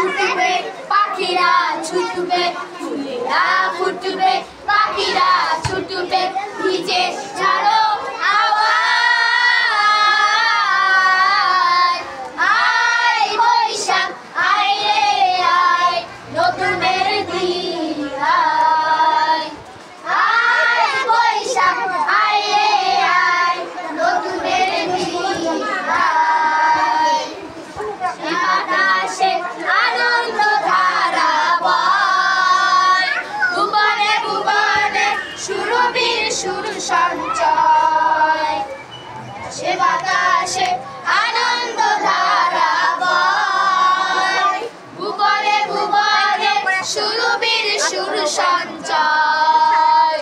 ফুটবে পাখিরা ছুটবে ফুলেরা ফুটবে পাখিরা ছুটবে ভিজে ছাড়ো আওয়াজ আয় বৈশাখ আয় রে আয় নতুনের দিন আয় আয় বৈশাখ আয় রে আয় নতুনের দিন আয় বাতাসে আনন্দ ধারা বয় ভুবনে ভুবনে সুরবীর সুর সঞ্চয় সে বাতাসে আনন্দ ধারা বয় ভুবনে ভুবনে সুরবীর সুর সঞ্চয়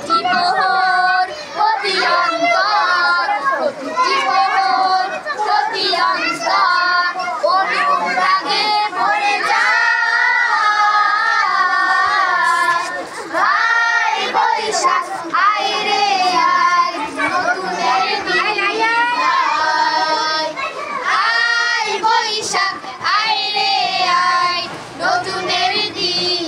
জীবহর প্রতি অন্তর প্রতিটি প্রহর প্রতি অন্তর অনুরাগে ভরে যায় আয় বৈশাখ আয় রে আয় নতুনের দিন আয় আয় বৈশাখ আয় রে আয় নতুনের দিন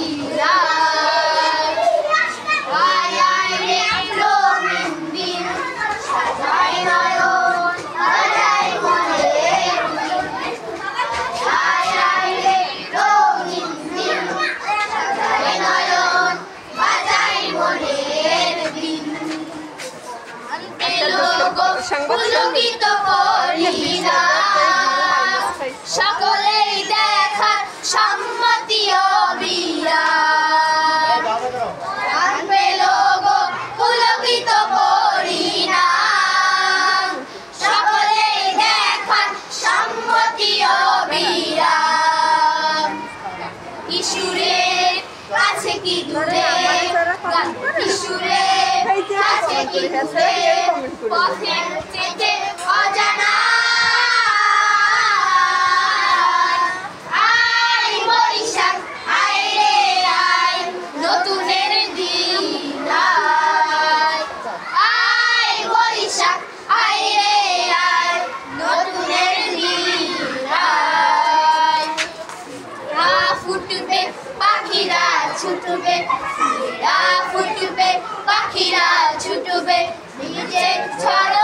আয় আয় রে রঙিন দিন সাজায় নয়ন সাজায় মনের আয় আয় রে রঙিন দিন সাজায় নয়ন বাজায় মনের দিন লোগো পুলকিত করি না সকলেই দেখার সম্মতি অবিরাম আনবে লোগো পুলকিত করি না সকলেই দেখার সম্মতি অবিরাম কিশোরের কাছে কি দূরে কিশোরের কাছে কি দূরে পথের চেতে অজানা আয় বৈশাখ আয় রে আয় নতুনের দিন আয় আয় বৈশাখ আয় রে আয় নতুনের দিন আয় ফুটবে পাখিরা ছুটবে ফুলেরা ফুটবে পাখিরা ছুটবে ভিজে ছড়া